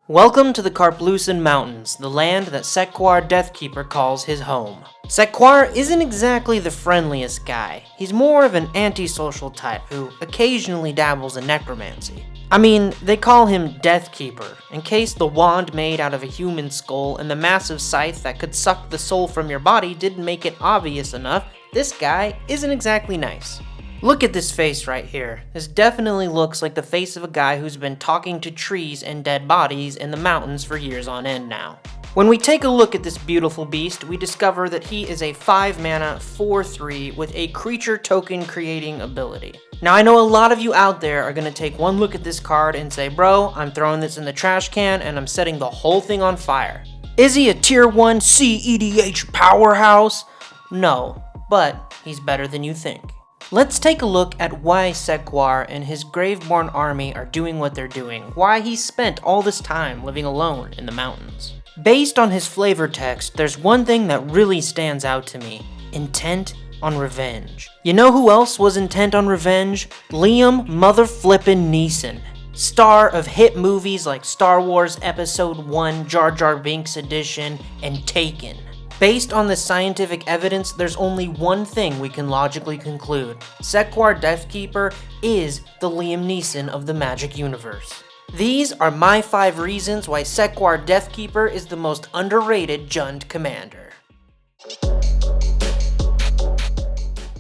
Welcome to the Karplusan Mountains, the land that Sek Kuar Deathkeeper calls his home. Sek Kuar isn't exactly the friendliest guy. He's more of an antisocial type who occasionally dabbles in necromancy. I mean, they call him Deathkeeper, in case the wand made out of a human skull and the massive scythe that could suck the soul from your body didn't make it obvious enough. This guy isn't exactly nice. Look at this face right here. This definitely looks like the face of a guy who's been talking to trees and dead bodies in the mountains for years on end now. When we take a look at this beautiful beast, we discover that he is a 5 mana 4/3 with a creature token creating ability. Now I know a lot of you out there are going to take one look at this card and say, bro, I'm throwing this in the trash can and I'm setting the whole thing on fire. Is he a tier 1 CEDH powerhouse? No, but he's better than you think. Let's take a look at why Sek Kuar and his Graveborn army are doing what they're doing, why he spent all this time living alone in the mountains. Based on his flavor text, there's one thing that really stands out to me: intent on revenge. You know who else was intent on revenge? Liam motherflippin' Neeson, star of hit movies like Star Wars Episode 1, Jar Jar Binks Edition, and Taken. Based on this scientific evidence, there's only one thing we can logically conclude. Sek Kuar Deathkeeper is the Liam Neeson of the Magic universe. These are my 5 reasons why Sek Kuar Deathkeeper is the most underrated Jund commander.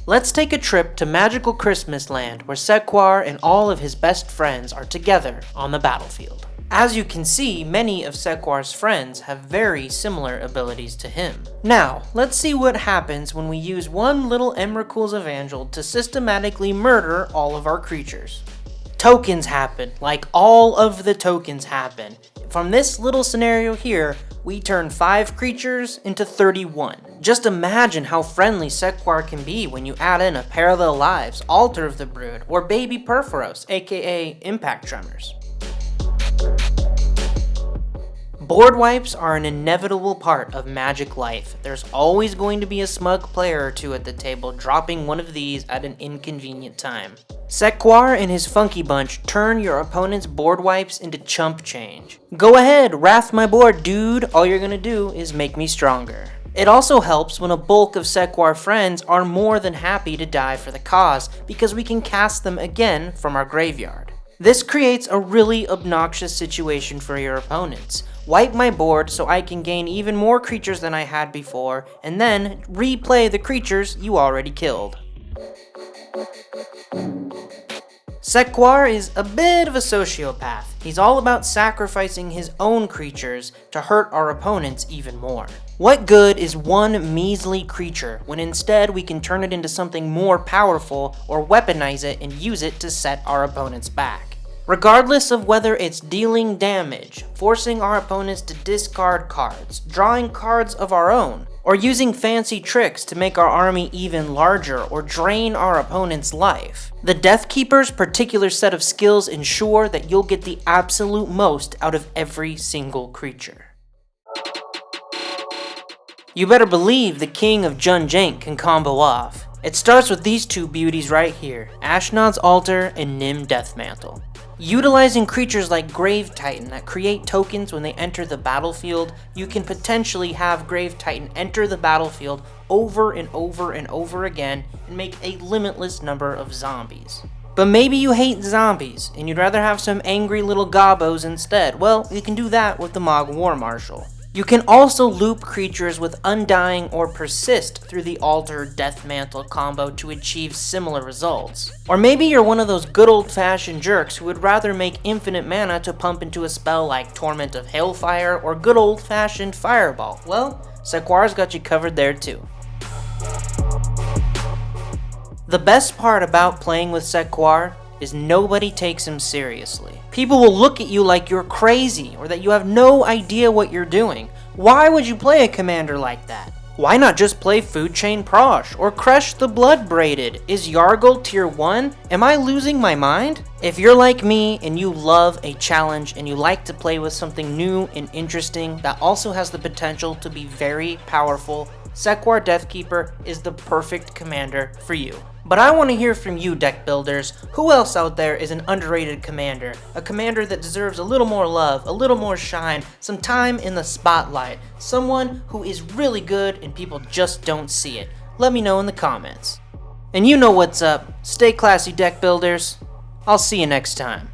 Let's take a trip to magical Christmas land where Sek Kuar and all of his best friends are together on the battlefield. As you can see, many of Sek Kuar's friends have very similar abilities to him. Now, let's see what happens when we use one little Emrakul's Evangel to systematically murder all of our creatures. Tokens happen, like all of the tokens happen. From this little scenario here, we turn 5 creatures into 31. Just imagine how friendly Sek Kuar can be when you add in a Parallel Lives, Altar of the Brood, or Baby Perforos, aka Impact Tremors. Board wipes are an inevitable part of Magic life. There's always going to be a smug player or two at the table dropping one of these at an inconvenient time. Sek Kuar and his Funky Bunch turn your opponent's board wipes into chump change. Go ahead, wrath my board, dude. All you're gonna do is make me stronger. It also helps when a bulk of Sek Kuar friends are more than happy to die for the cause, because we can cast them again from our graveyard. This creates a really obnoxious situation for your opponents. Wipe my board so I can gain even more creatures than I had before, and then replay the creatures you already killed. Sek Kuar is a bit of a sociopath. He's all about sacrificing his own creatures to hurt our opponents even more. What good is one measly creature when instead we can turn it into something more powerful or weaponize it and use it to set our opponents back? Regardless of whether it's dealing damage, forcing our opponents to discard cards, drawing cards of our own, or using fancy tricks to make our army even larger or drain our opponent's life, the Deathkeeper's particular set of skills ensure that you'll get the absolute most out of every single creature. You better believe the king of Junjank can combo off. It starts with these 2 beauties right here, Ashnod's Altar and Nim Deathmantle. Utilizing creatures like Grave Titan that create tokens when they enter the battlefield, you can potentially have Grave Titan enter the battlefield over and over and over again and make a limitless number of zombies. But maybe you hate zombies and you'd rather have some angry little gobos instead. Well, you can do that with the Mog War Marshal. You can also loop creatures with Undying or Persist through the Altar Deathmantle combo to achieve similar results. Or maybe you're one of those good old-fashioned jerks who would rather make infinite mana to pump into a spell like Torment of Hailfire or good old-fashioned Fireball. Well, Sek Kuar's got you covered there too. The best part about playing with Sek Kuar is nobody takes him seriously. People will look at you like you're crazy or that you have no idea what you're doing. Why would you play a commander like that? Why not just play Food Chain Prosh or Crush the Blood Braided? Is Yargle tier 1? Am I losing my mind? If you're like me and you love a challenge and you like to play with something new and interesting that also has the potential to be very powerful, Sek Kuar Deathkeeper is the perfect commander for you. But I want to hear from you, deck builders. Who else out there is an underrated commander? A commander that deserves a little more love, a little more shine, some time in the spotlight. Someone who is really good and people just don't see it. Let me know in the comments. And you know what's up. Stay classy, deck builders. I'll see you next time.